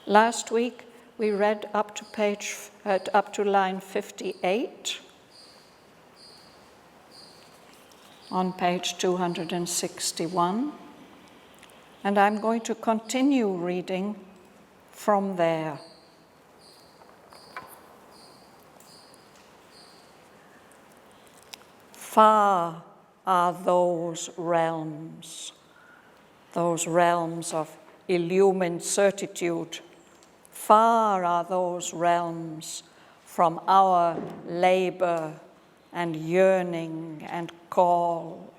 Last week we read up to line 58 on page 261, and I'm going to continue reading from there. Far are those realms of illumined certitude. Far are those realms from our labor and yearning and call.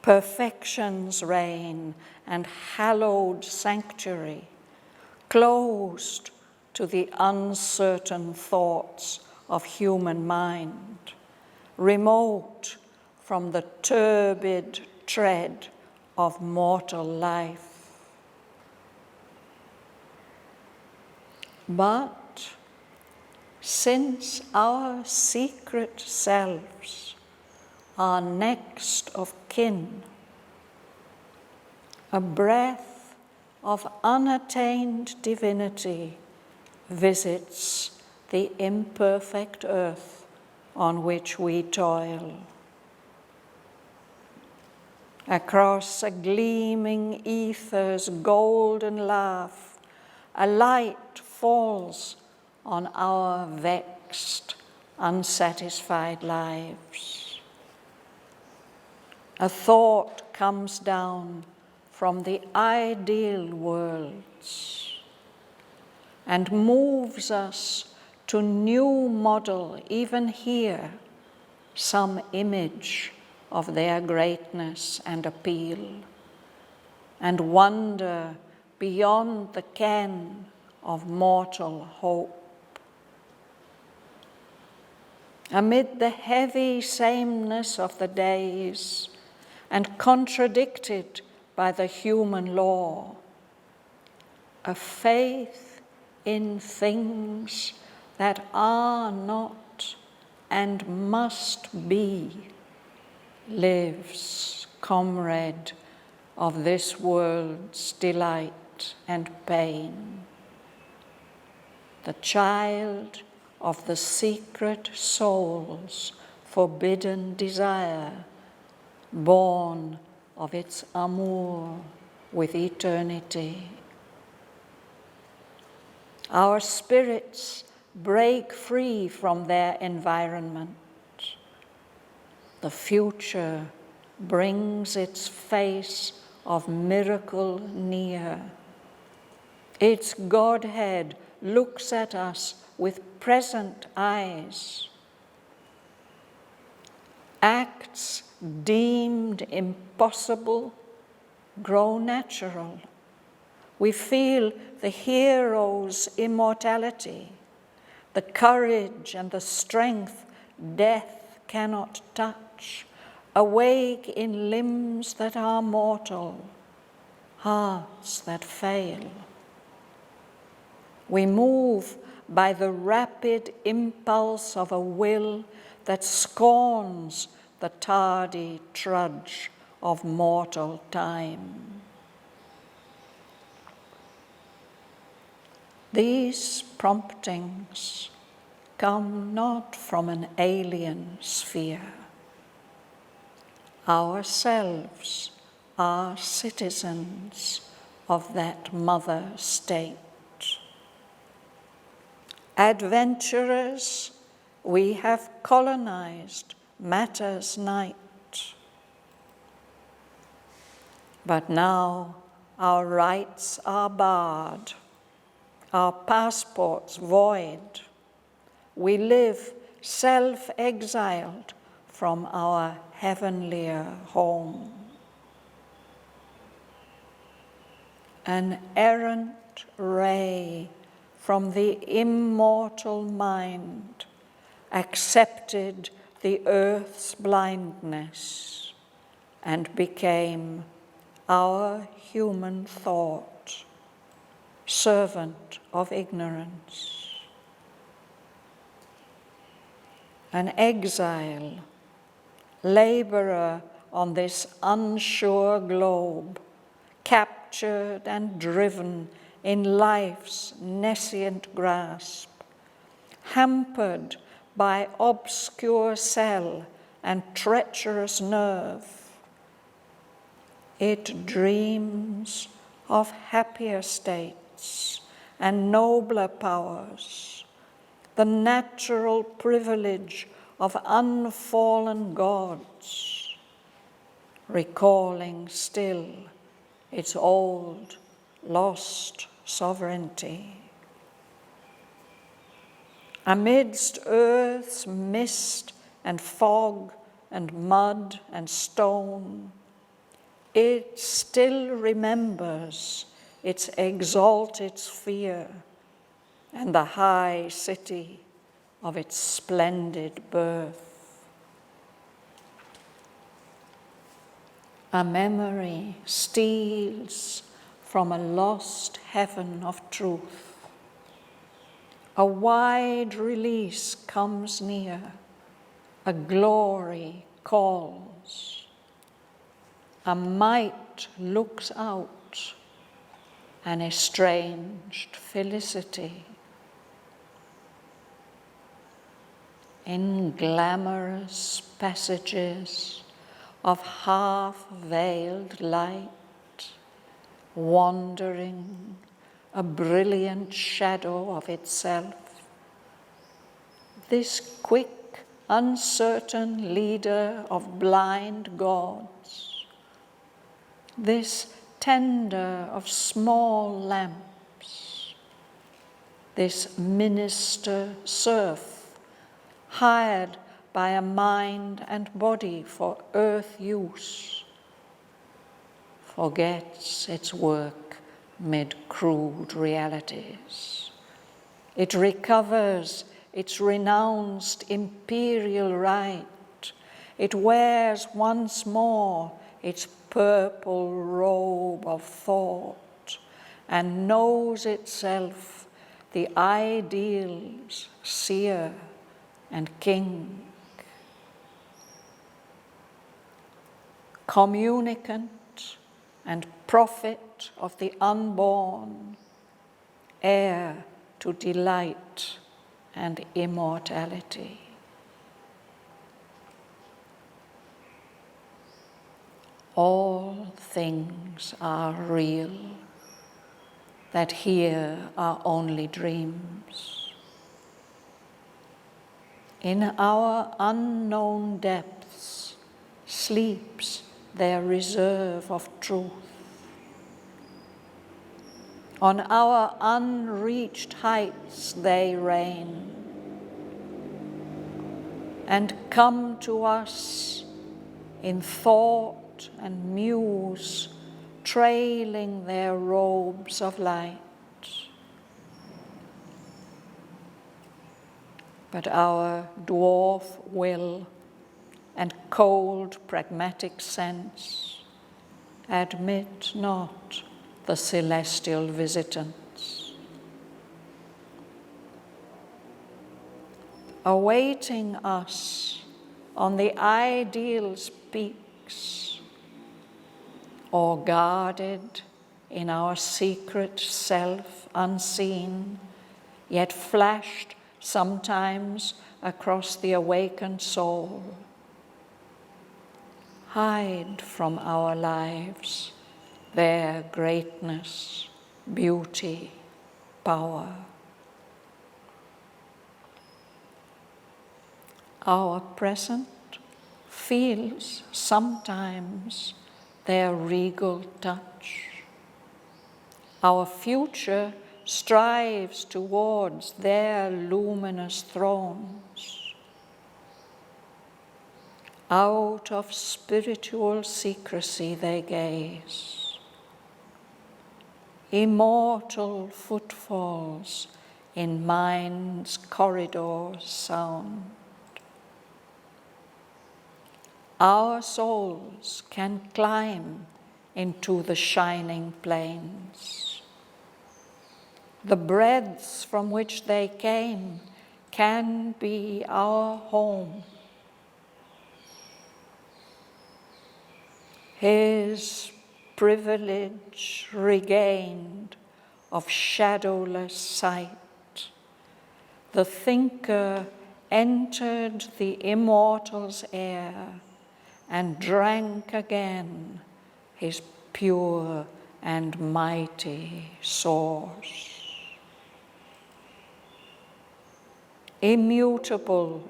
Perfection's reign and hallowed sanctuary, closed to the uncertain thoughts of human mind, remote from the turbid tread of mortal life. But since our secret selves are next of kin, a breath of unattained divinity visits the imperfect earth on which we toil. Across a gleaming ether's golden laugh, a light falls on our vexed, unsatisfied lives. A thought comes down from the ideal worlds and moves us to new model, even here, some image of their greatness and appeal, and wonder beyond the ken of mortal hope. Amid the heavy sameness of the days, and contradicted by the human law, a faith in things that are not and must be lives, comrade of this world's delight and pain. The child of the secret soul's forbidden desire, born of its amour with eternity. Our spirits break free from their environment. The future brings its face of miracle near. Its Godhead looks at us with present eyes. Acts deemed impossible grow natural. We feel the hero's immortality, the courage and the strength death cannot touch, awake in limbs that are mortal, hearts that fail. We move by the rapid impulse of a will that scorns the tardy trudge of mortal time. These promptings come not from an alien sphere. Ourselves are citizens of that mother state. Adventurers, we have colonized matter's night. But now our rights are barred, our passports void. We live self-exiled from our heavenlier home. An errant ray from the immortal mind accepted the earth's blindness and became our human thought, servant of ignorance. An exile, laborer on this unsure globe, captured and driven in life's nescient grasp, hampered by obscure cell and treacherous nerve. It dreams of happier states and nobler powers, the natural privilege of unfallen gods, recalling still its old, lost sovereignty. Amidst earth's mist and fog and mud and stone, it still remembers its exalted sphere and the high city of its splendid birth. A memory steals from a lost heaven of truth. A wide release comes near, a glory calls. A might looks out, an estranged felicity. In glamorous passages of half-veiled light, wandering a brilliant shadow of itself, this quick, uncertain leader of blind gods, this tender of small lamps, this minister serf, hired by a mind and body for earth use, forgets its work mid crude realities. It recovers its renounced imperial right. It wears once more its purple robe of thought and knows itself the ideal's seer and king. Communicant and prophet of the unborn, heir to delight and immortality. All things are real, that here are only dreams. In our unknown depths sleeps their reserve of truth. On our unreached heights they reign, and come to us in thought and muse, trailing their robes of light. But our dwarf will and cold pragmatic sense admit not the celestial visitants. Awaiting us on the ideal's peaks, or guarded in our secret self unseen, yet flashed sometimes across the awakened soul, hide from our lives their greatness, beauty, power. Our present feels sometimes their regal touch. Our future strives towards their luminous thrones. Out of spiritual secrecy they gaze. Immortal footfalls in mind's corridors sound. Our souls can climb into the shining plains. The breadths from which they came can be our home. His privilege regained of shadowless sight. The thinker entered the immortal's air and drank again his pure and mighty source. Immutable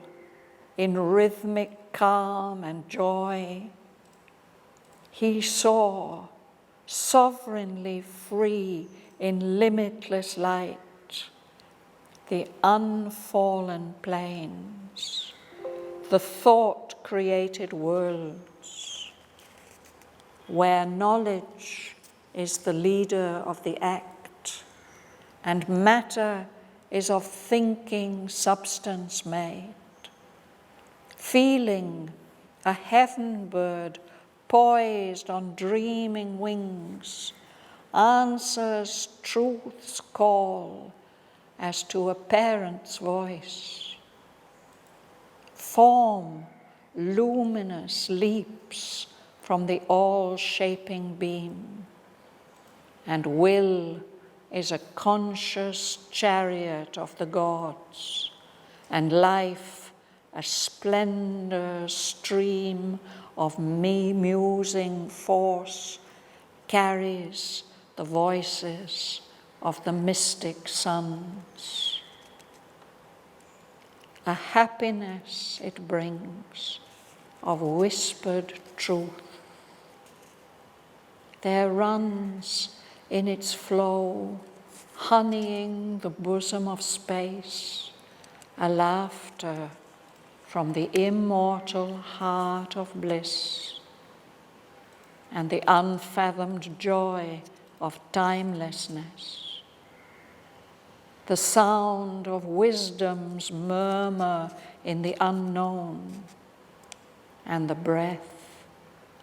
in rhythmic calm and joy, he saw, sovereignly free in limitless light, the unfallen plains, the thought-created worlds, where knowledge is the leader of the act, and matter is of thinking substance made. Feeling, a heaven bird poised on dreaming wings, answers truth's call as to a parent's voice. Form, luminous, leaps from the all-shaping beam, and will is a conscious chariot of the gods, and life a splendor stream of musing force carries the voices of the mystic suns. A happiness it brings of whispered truth. There runs in its flow, honeying the bosom of space, a laughter from the immortal heart of bliss, and the unfathomed joy of timelessness. The sound of wisdom's murmur in the unknown, and the breath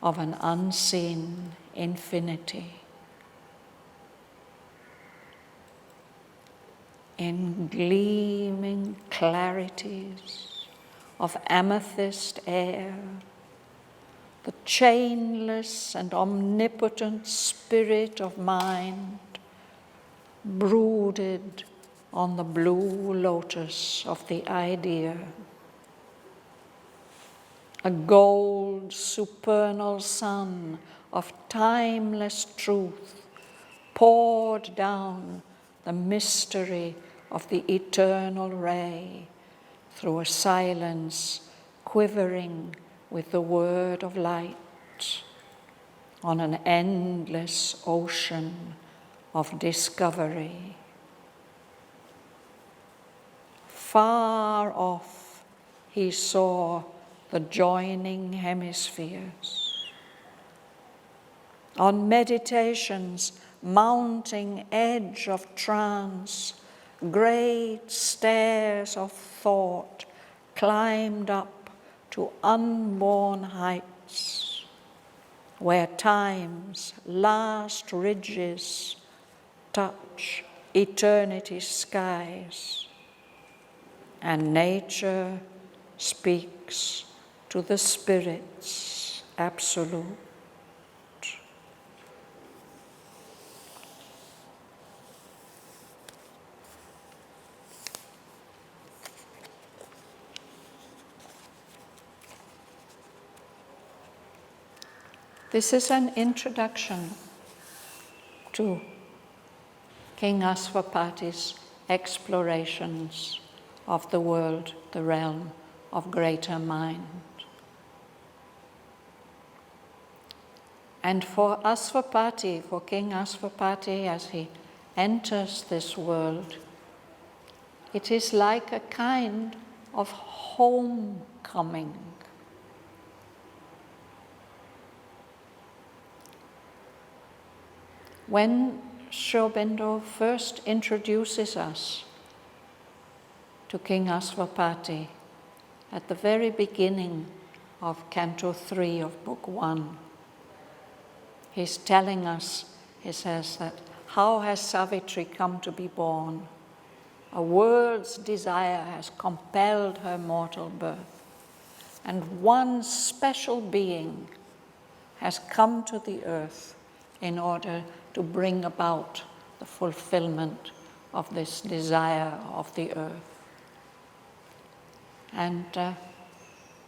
of an unseen infinity. In gleaming clarities of amethyst air, the chainless and omnipotent spirit of mind brooded on the blue lotus of the idea. A gold supernal sun of timeless truth poured down the mystery of the eternal ray through a silence quivering with the word of light on an endless ocean of discovery. Far off he saw the joining hemispheres. On meditation's mounting edge of trance, great stairs of thought climbed up to unborn heights, where time's last ridges touch eternity's skies, and nature speaks to the spirit's absolute. This is an introduction to King Aswapati's explorations of the world, the realm of greater mind. And for Aswapati, for King Aswapati, as he enters this world, it is like a kind of homecoming. When Sri Aurobindo first introduces us to King Aswapati at the very beginning of Canto 3 of Book 1, he's telling us, he says that, how has Savitri come to be born? A world's desire has compelled her mortal birth, and one special being has come to the earth in order to bring about the fulfillment of this desire of the earth. And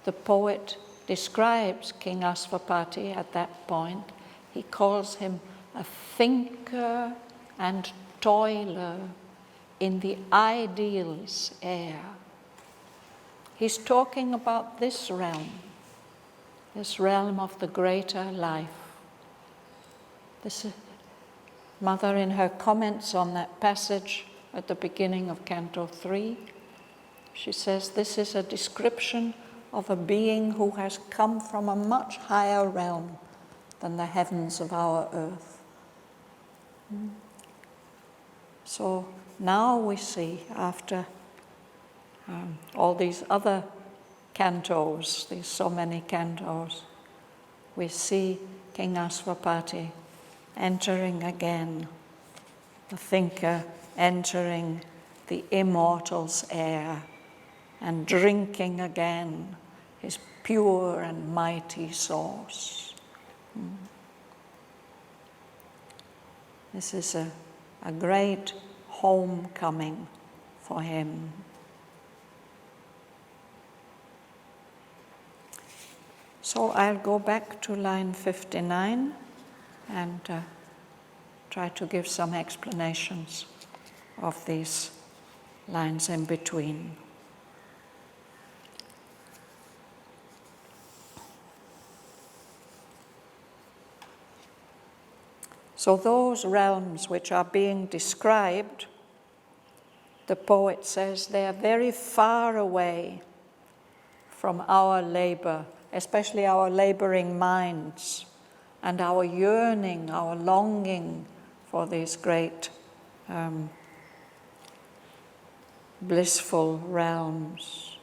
the poet describes King Asvapati at that point. He calls him a thinker and toiler in the ideal's air. He's talking about this realm of the greater life. This Mother, in her comments on that passage at the beginning of Canto 3, she says this is a description of a being who has come from a much higher realm than the heavens of our earth. So now we see, after all these other cantos, these so many cantos, we see King Asvapati entering again, the thinker entering the immortal's air and drinking again his pure and mighty source. This is a great homecoming for him. So I'll go back to line 59 and try to give some explanations of these lines in between. So those realms which are being described, the poet says they are very far away from our labor, especially our laboring minds, and our yearning, our longing for these great blissful realms.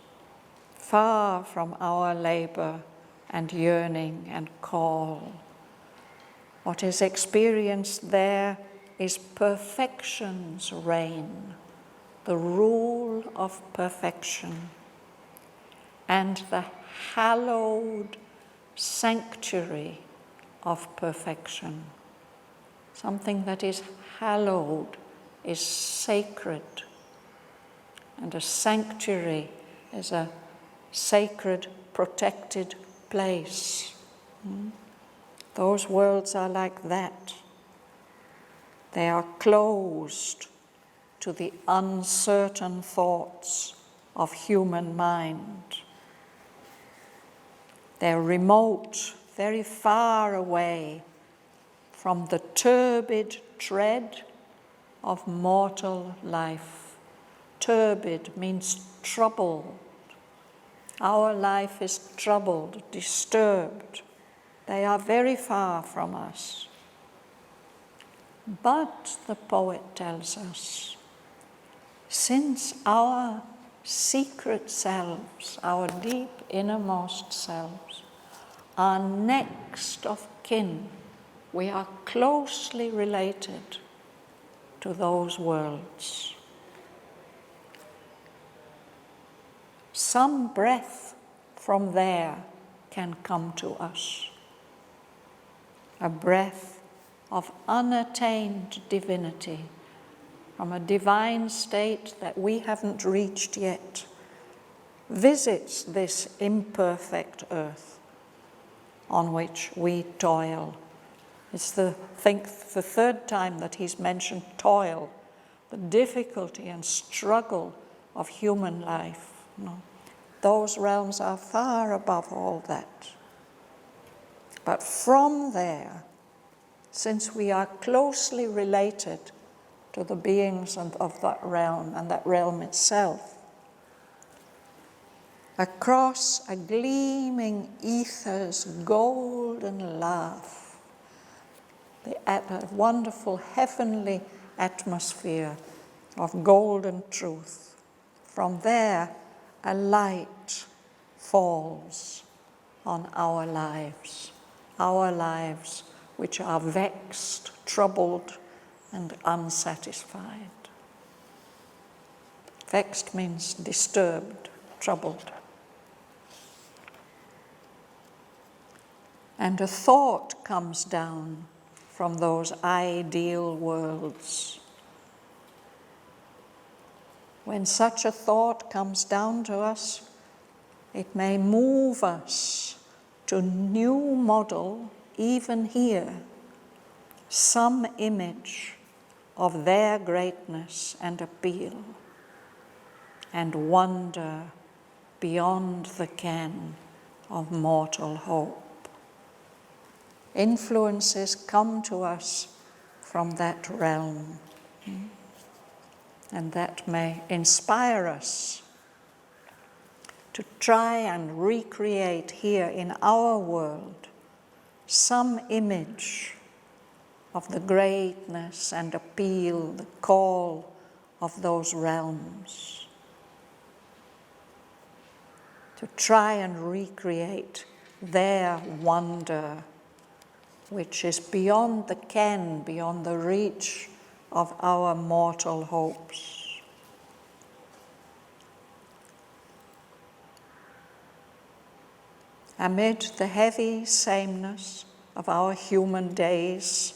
Far from our labor and yearning and call. What is experienced there is perfection's reign, the rule of perfection, and the hallowed sanctuary of perfection. Something that is hallowed is sacred, and a sanctuary is a sacred, protected place. Those worlds are like that. They are closed to the uncertain thoughts of human mind. They're remote, very far away from the turbid tread of mortal life. Turbid means troubled. Our life is troubled, disturbed. They are very far from us. But, the poet tells us, since our secret selves, our deep innermost selves, are next of kin, we are closely related to those worlds. Some breath from there can come to us. A breath of unattained divinity, from a divine state that we haven't reached yet, visits this imperfect earth on which we toil. It's the third time that he's mentioned toil, the difficulty and struggle of human life. Those realms are far above all that. But from there, since we are closely related to the beings of that realm and that realm itself, across a gleaming ether's golden laugh, a wonderful heavenly atmosphere of golden truth, from there a light falls on our lives which are vexed, troubled, and unsatisfied. Vexed means disturbed, troubled. And a thought comes down from those ideal worlds. When such a thought comes down to us, it may move us to new model, even here, some image of their greatness and appeal, and wonder beyond the ken of mortal hope. Influences come to us from that realm, and that may inspire us to try and recreate here in our world some image of the greatness and appeal, the call of those realms. To try and recreate their wonder, which is beyond the ken, beyond the reach of our mortal hopes. Amid the heavy sameness of our human days,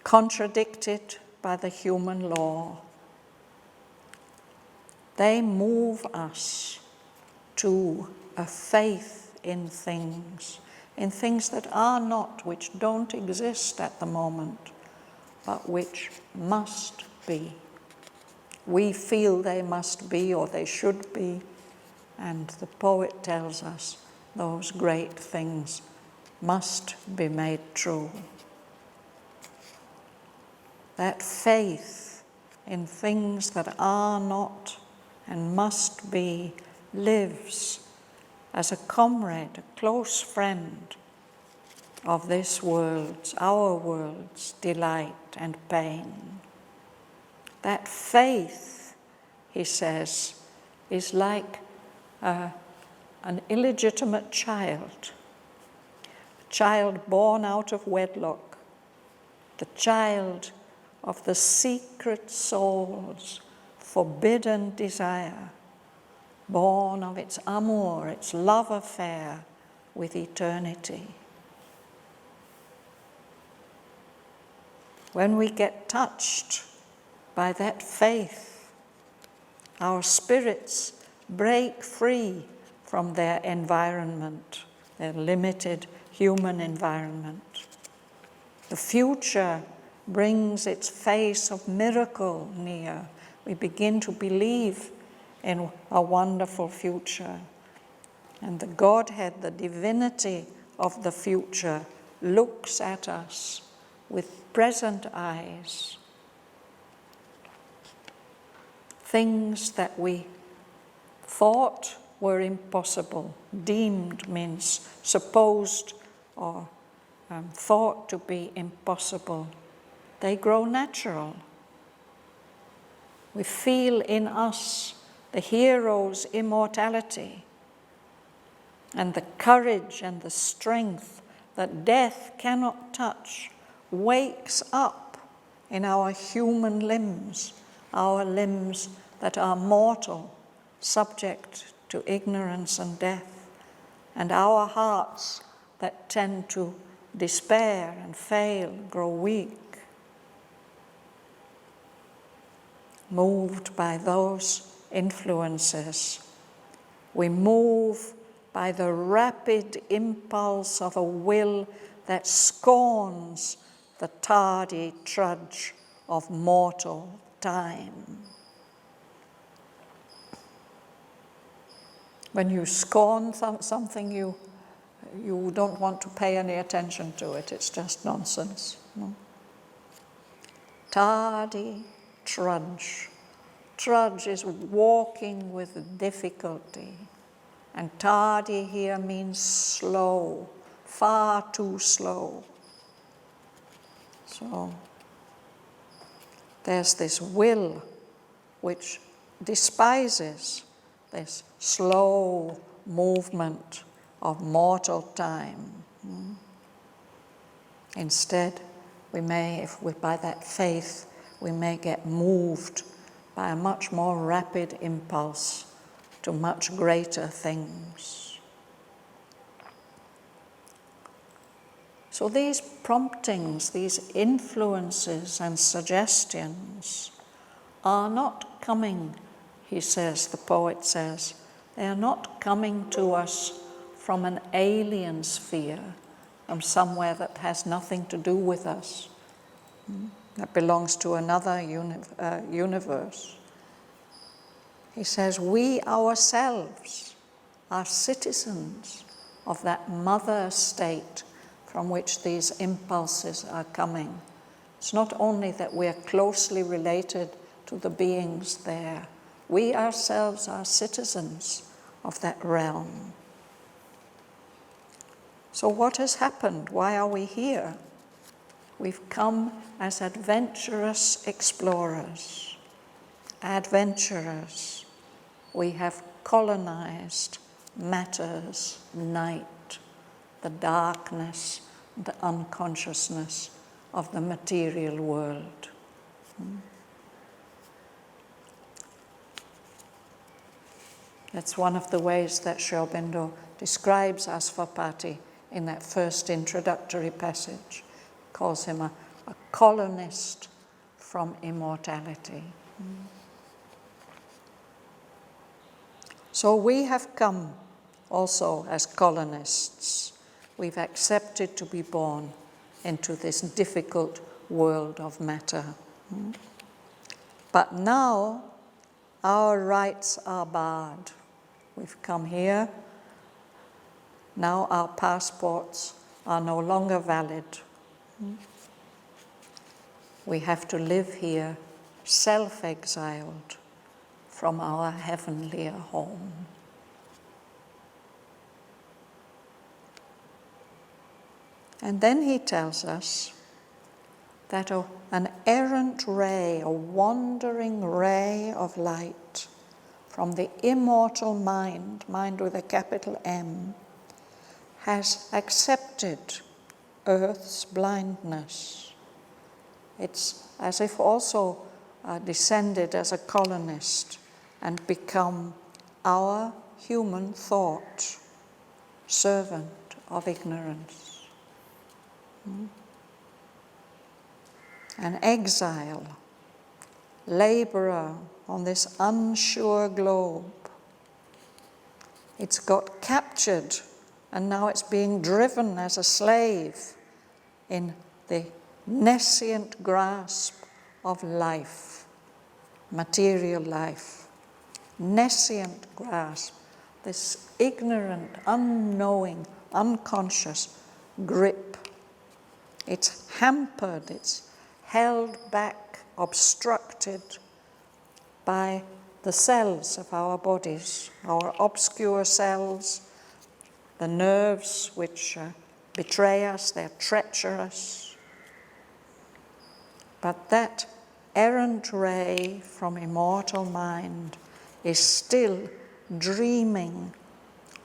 contradicted by the human law, they move us to a faith in things that are not, which don't exist at the moment, but which must be. We feel they must be or they should be, and the poet tells us those great things must be made true. That faith in things that are not and must be lives as a comrade, a close friend of this world's, our world's delight and pain. That faith, he says, is like an illegitimate child, a child born out of wedlock, the child of the secret soul's forbidden desire, born of its amour, its love affair with eternity. When we get touched by that faith, our spirits break free from their environment, their limited human environment. The future brings its face of miracle near. We begin to believe in a wonderful future. And the Godhead, the divinity of the future, looks at us with present eyes. Things that we thought were impossible, deemed means supposed or thought to be impossible, they grow natural. We feel in us the hero's immortality and the courage and the strength that death cannot touch wakes up in our human limbs, our limbs that are mortal, subject to ignorance and death, and our hearts that tend to despair and fail, grow weak. Moved by those influences, we move by the rapid impulse of a will that scorns the tardy trudge of mortal time. When you scorn something, you don't want to pay any attention to it. It's just nonsense. No? Tardy trudge. Trudge is walking with difficulty. And tardy here means slow, far too slow. So there's this will which despises this slow movement of mortal time. Instead, we may, by that faith, we may get moved by a much more rapid impulse to much greater things. So these promptings, these influences and suggestions are not coming, he says, the poet says, they are not coming to us from an alien sphere, from somewhere that has nothing to do with us, that belongs to another universe. He says, we ourselves are citizens of that mother state from which these impulses are coming. It's not only that we're closely related to the beings there, we ourselves are citizens of that realm. So what has happened? Why are we here? We've come as adventurous explorers. Adventurers. We have colonized matter's night, the darkness, the unconsciousness of the material world. That's one of the ways that Sri Aurobindo describes Asvapati in that first introductory passage. Calls him a colonist from immortality. So we have come also as colonists. We've accepted to be born into this difficult world of matter. But now our rights are barred. We've come here. Now our passports are no longer valid. We have to live here self-exiled from our heavenlier home. And then he tells us that an errant ray, a wandering ray of light from the immortal mind with a capital M, has accepted Earth's blindness. It's as if also descended as a colonist and become our human thought, servant of ignorance. An exile, laborer on this unsure globe. It's got captured and now it's being driven as a slave in the nescient grasp of life, material life. Nescient grasp, this ignorant, unknowing, unconscious grip. It's hampered, it's held back, obstructed by the cells of our bodies, our obscure cells, the nerves which betray us, they're treacherous. But that errant ray from immortal mind is still dreaming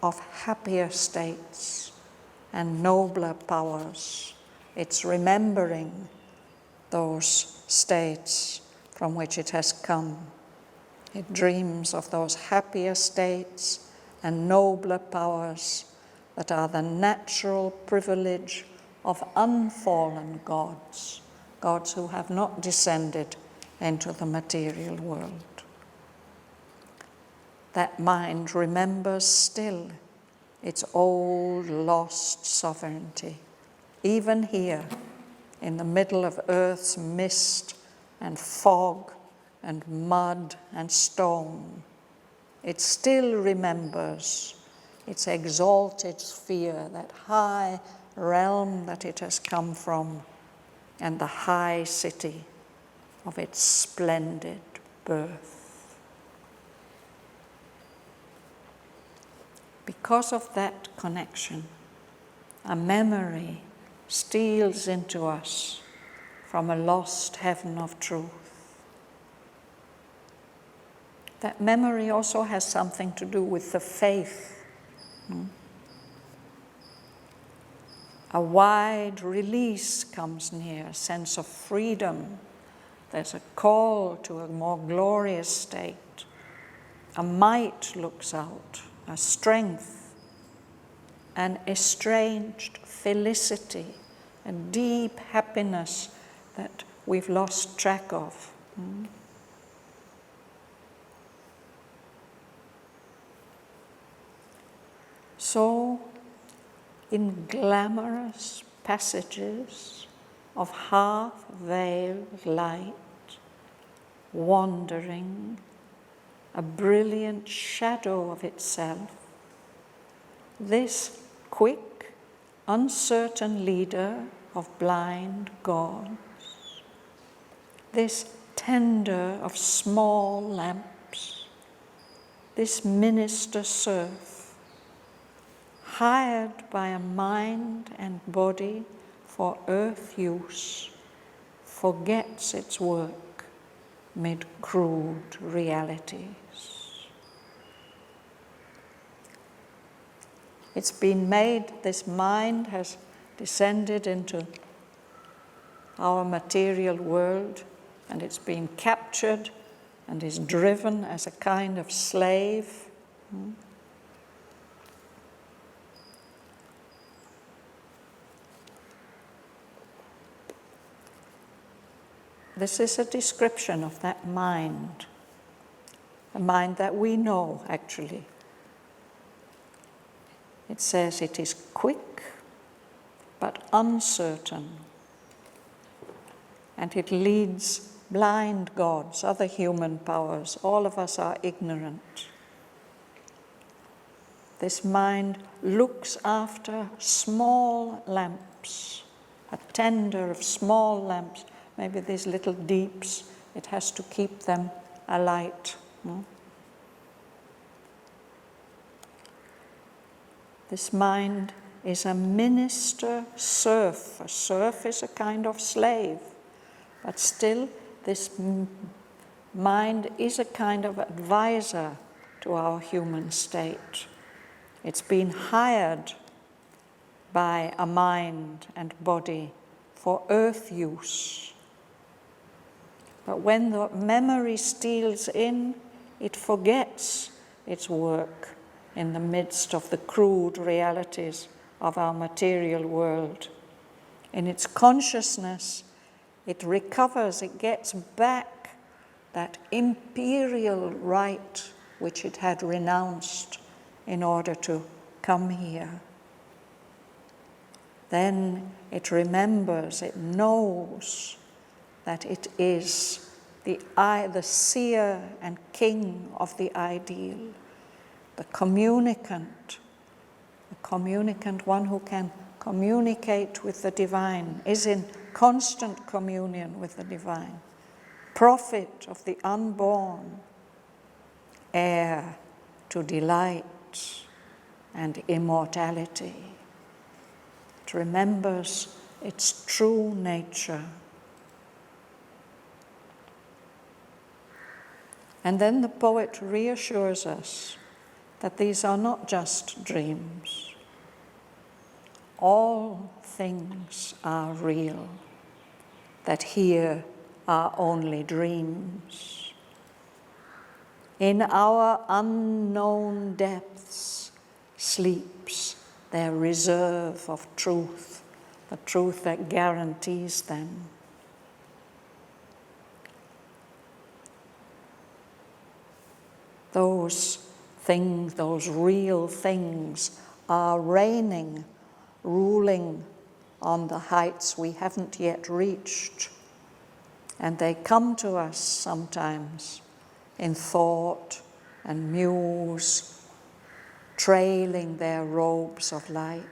of happier states and nobler powers. It's remembering those states from which it has come. It dreams of those happier states and nobler powers that are the natural privilege of unfallen gods, gods who have not descended into the material world. That mind remembers still its old lost sovereignty, even here in the middle of Earth's mist and fog and mud and stone. It still remembers its exalted sphere, that high realm that it has come from, and the high city of its splendid birth. Because of that connection, a memory steals into us from a lost heaven of truth. That memory also has something to do with the faith. A wide release comes near, a sense of freedom. There's a call to a more glorious state. A might looks out, a strength, an estranged felicity, a deep happiness that we've lost track of. So, in glamorous passages of half-veiled light, wandering, a brilliant shadow of itself, this quick, uncertain leader of blind gods, this tender of small lamps, this minister serf, hired by a mind and body for earth use, forgets its work mid crude realities. It's been made, this mind has descended into our material world, and it's been captured and is driven as a kind of slave. This is a description of that mind, a mind that we know, actually. It says it is quick but uncertain, and it leads blind gods, other human powers. All of us are ignorant. This mind looks after small lamps, a tender of small lamps, maybe these little deeps, it has to keep them alight. This mind is a minister serf. A serf is a kind of slave, but still this mind is a kind of advisor to our human state. It's been hired by a mind and body for earth use. But when the memory steals in, it forgets its work in the midst of the crude realities of our material world. In its consciousness, it recovers, it gets back that imperial right which it had renounced in order to come here. Then it remembers, it knows that it is the seer and king of the ideal, the communicant, one who can communicate with the divine, is in constant communion with the divine, prophet of the unborn, heir to delight and immortality. It remembers its true nature. And then the poet reassures us that these are not just dreams. All things are real, that here are only dreams. In our unknown depths sleeps their reserve of truth, the truth that guarantees them. Those things, those real things, are reigning, ruling on the heights we haven't yet reached. And they come to us sometimes in thought and muse, trailing their robes of light.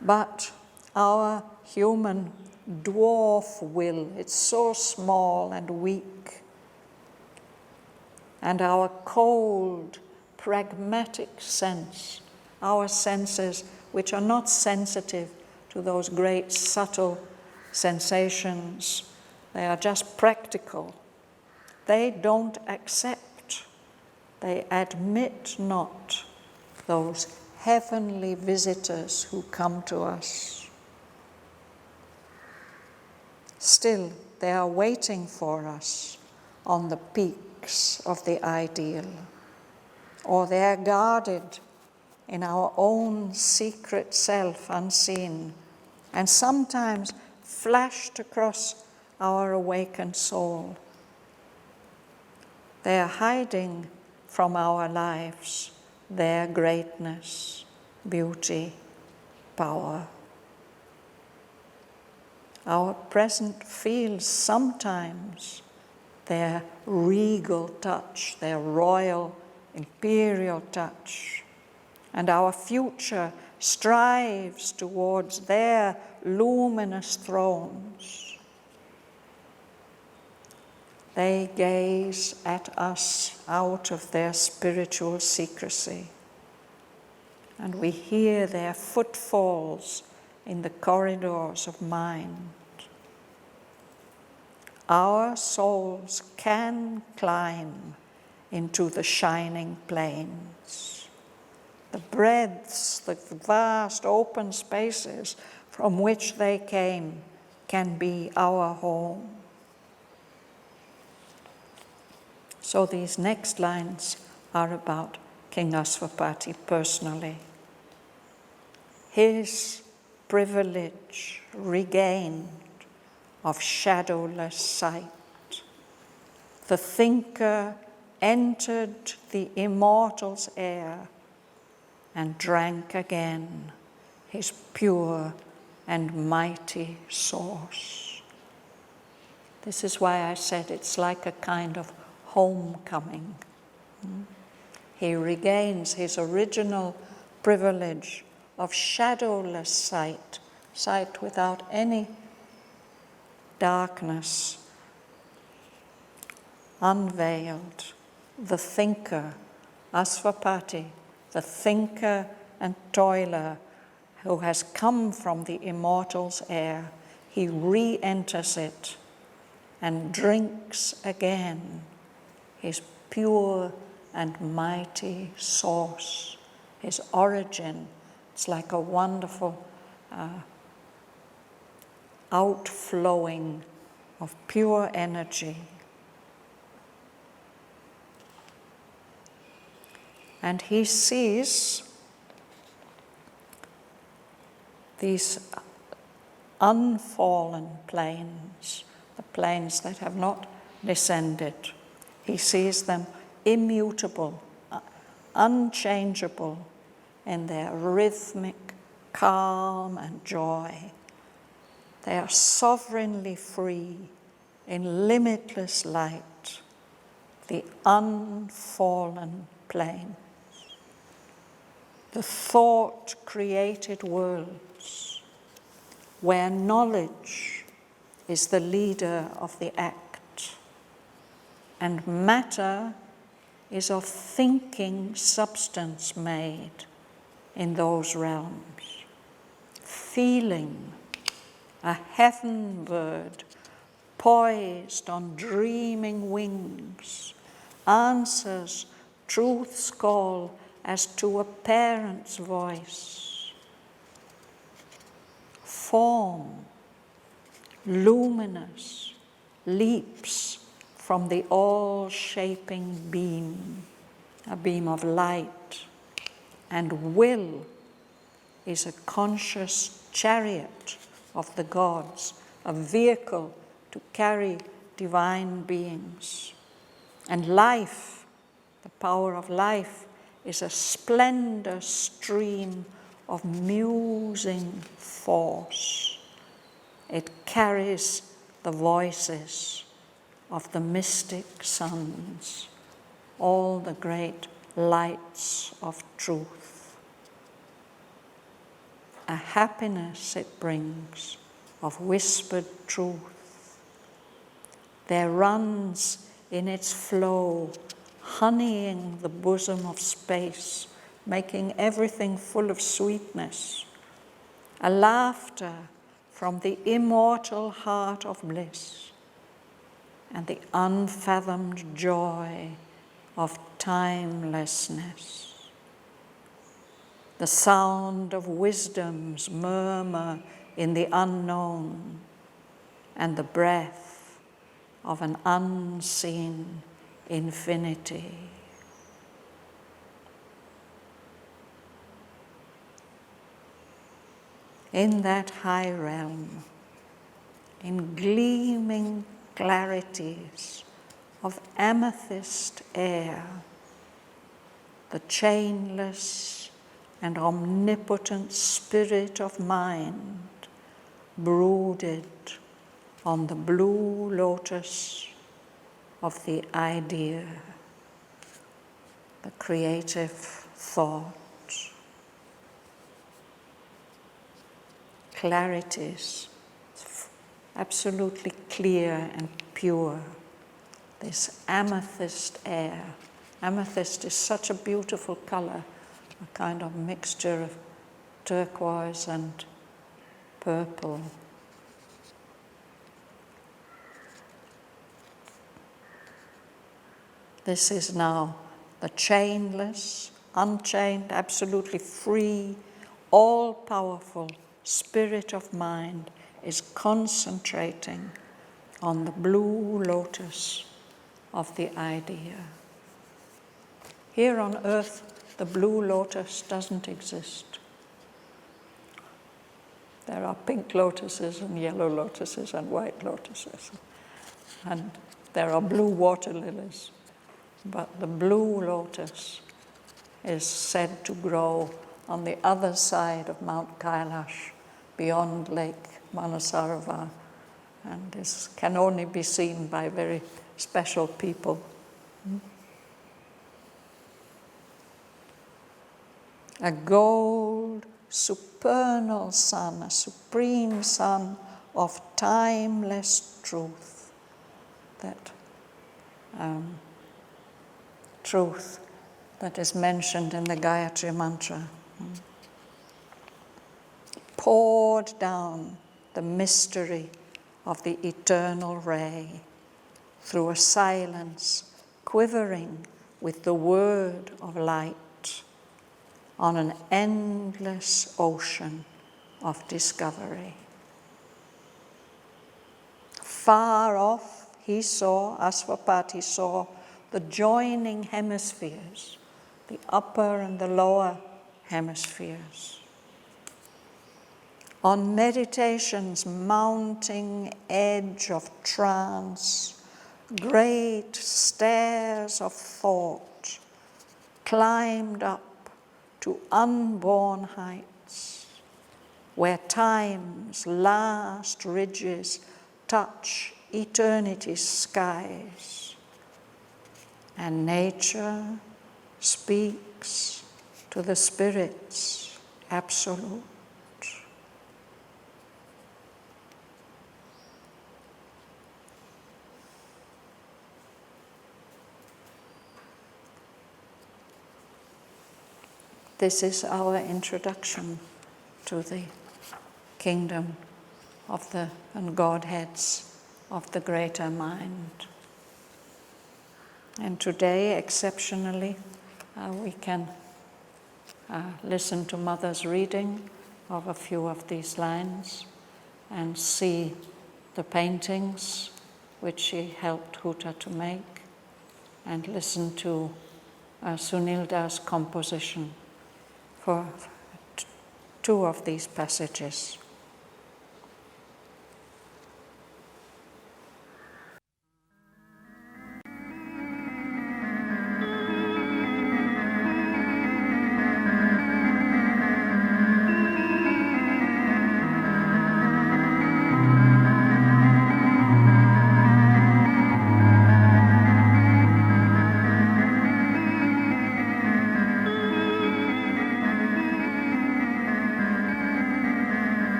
But our human dwarf will, it's so small and weak, and our cold, pragmatic sense, our senses which are not sensitive to those great subtle sensations, they are just practical. They don't accept, they admit not those heavenly visitors who come to us. Still, they are waiting for us on the peaks of the ideal, or they are guarded in our own secret self unseen, and sometimes flashed across our awakened soul. They are hiding from our lives their greatness, beauty, power. Our present feels sometimes their regal touch, their royal, imperial touch, and our future strives towards their luminous thrones. They gaze at us out of their spiritual secrecy, and we hear their footfalls in the corridors of mind. Our souls can climb into the shining plains. The breadths, the vast open spaces from which they came can be our home. So these next lines are about King Aswapati personally. His privilege regained of shadowless sight. The thinker entered the immortal's air and drank again his pure and mighty source. This is why I said it's like a kind of homecoming. He regains his original privilege of shadowless sight, sight without any darkness, unveiled. The thinker, Aswapati, the thinker and toiler who has come from the immortal's air, he re-enters it and drinks again his pure and mighty source, his origin. It's like a wonderful outflowing of pure energy. And he sees these unfallen planes, the planes that have not descended. He sees them immutable, unchangeable in their rhythmic calm and joy. They are sovereignly free in limitless light, the unfallen planes. The thought-created worlds, where knowledge is the leader of the act, and matter is of thinking substance made in those realms. Feeling, a heaven bird poised on dreaming wings, answers truth's call as to a parent's voice. Form, luminous, leaps from the all-shaping beam, a beam of light, and will is a conscious chariot of the gods, a vehicle to carry divine beings. And life, the power of life, is a splendor stream of musing force. It carries the voices of the mystic suns, all the great lights of truth. A happiness it brings of whispered truth. There runs in its flow, honeying the bosom of space, making everything full of sweetness, a laughter from the immortal heart of bliss, and the unfathomed joy of timelessness. The sound of wisdom's murmur in the unknown, and the breath of an unseen infinity. In that high realm, in gleaming clarities of amethyst air, the chainless and omnipotent spirit of mind brooded on the blue lotus of the idea, the creative thought. Clarities, absolutely clear and pure. This amethyst air. Amethyst is such a beautiful color, a kind of mixture of turquoise and purple. This is now the chainless, unchained, absolutely free, all-powerful spirit of mind is concentrating on the blue lotus of the idea. Here on earth, the blue lotus doesn't exist. There are pink lotuses and yellow lotuses and white lotuses. And there are blue water lilies. But the blue lotus is said to grow on the other side of Mount Kailash, beyond Lake Manasarova, and this can only be seen by very special people. A gold, supernal sun, a supreme sun of timeless truth, that truth that is mentioned in the Gayatri Mantra. Poured down the mystery of the eternal ray through a silence quivering with the word of light on an endless ocean of discovery. Far off, he saw, Aswapati saw, the joining hemispheres, the upper and the lower hemispheres. On meditation's mounting edge of trance, great stairs of thought climbed up to unborn heights, where time's last ridges touch eternity's skies, and nature speaks to the spirit's absolute. This is our introduction to the kingdom of the and Godheads of the greater mind. And today, exceptionally, we can listen to Mother's reading of a few of these lines and see the paintings which she helped Huta to make, and listen to Sunilda's composition for two of these passages.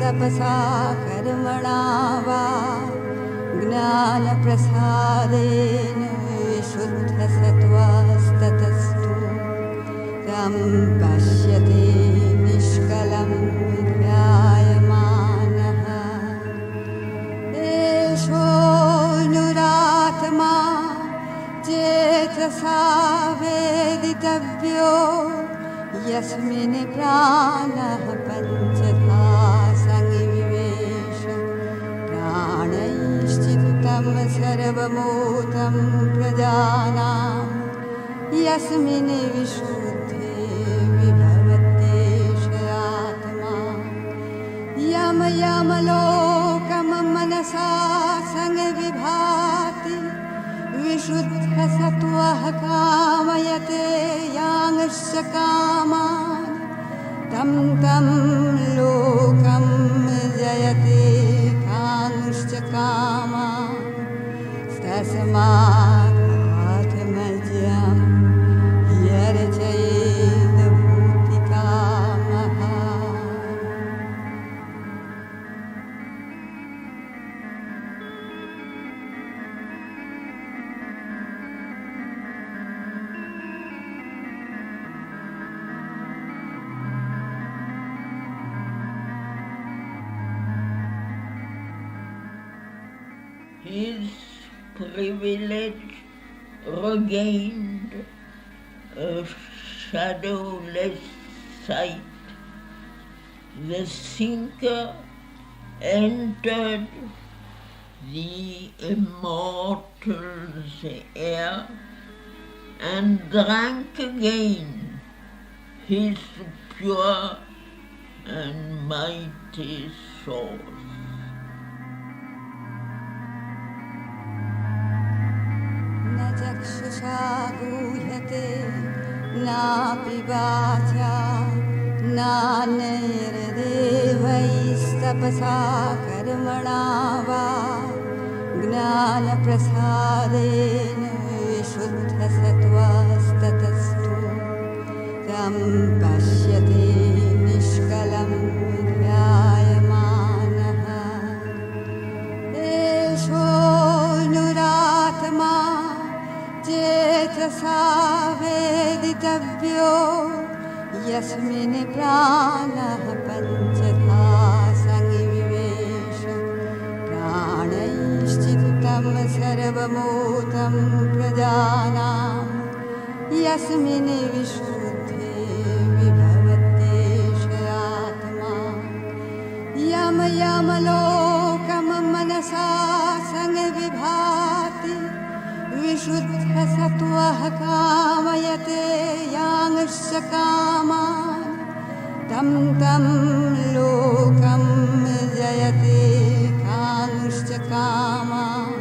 तपसा कर्मणा वा ज्ञानप्रसादेन विशुद्धसत्त्वास्ततस्तु तं पश्यति निष्कलं ध्यायमानः एषोऽनुरात्मा चेतसा वेदितव्यो यस्मिन् प्राणः पञ्चधा संविवेश प्राणैश्चित्तं सर्वमूतं प्रजानाति यस्मिन् विशुद्धे विभवत्येषयात्मा यम यमलोकं मनसा संविभाति विशुद्धसत्त्वः कामयते यांश्च कामान् तं तं लोकं जयते कांश्च कामान् तस्मात् आत्मज्ञं यर्चयेद भूतिकामः. His privilege regained a shadowless sight. The thinker entered the immortal's air and drank again his pure and mighty source. चक्षुषा गूह्यते नापि वाचा नान्यैर्देवैस्तपसा कर्मणा वा ज्ञानप्रसादेन विशुद्धसत्त्वास्ततस्तु तं पश्यति निष्कलं ध्यायमानः. एषोऽनुरात्मा चेतसा वेदितव्यो यस्मिन् प्राणः पञ्चधा संविवेश प्राणैश्चित्तं सर्वमूतं प्रजानां यस्मिन् विशुद्धे विभवत्येषयात्मा यम यमलोकं मनसा संविभाति विशुद्धसत्त्वः कामयते यांश्च कामान् तं तं लोकं जयते कांश्च कामान्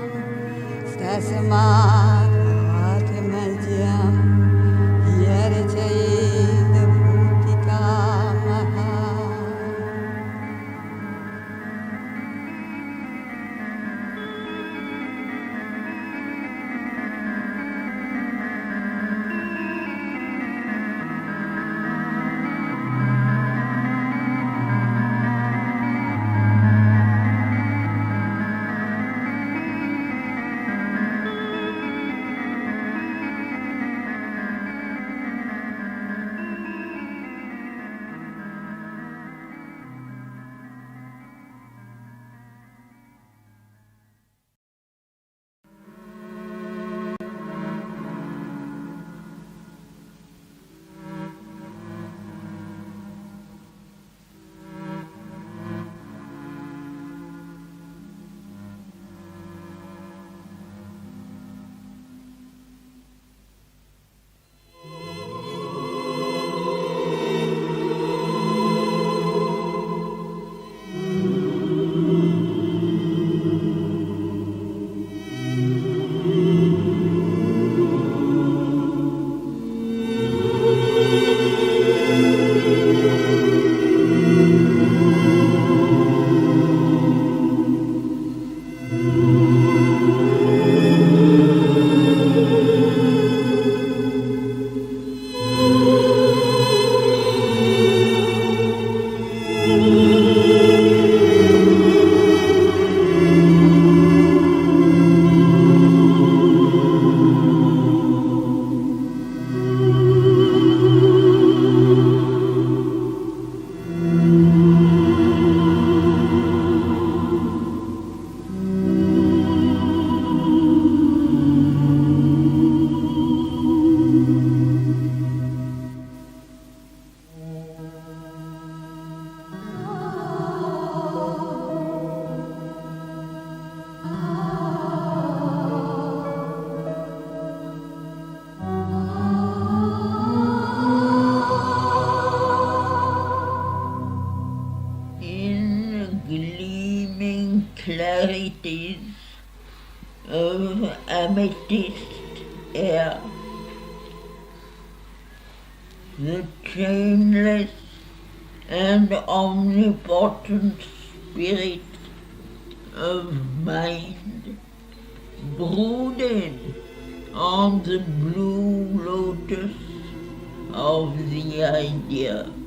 तस्मात् आत्मज्ञं यर्चयेद भूतिकामः. clarities of amethyst air, the chainless and omnipotent spirit of mind brooded on the blue lotus of the idea.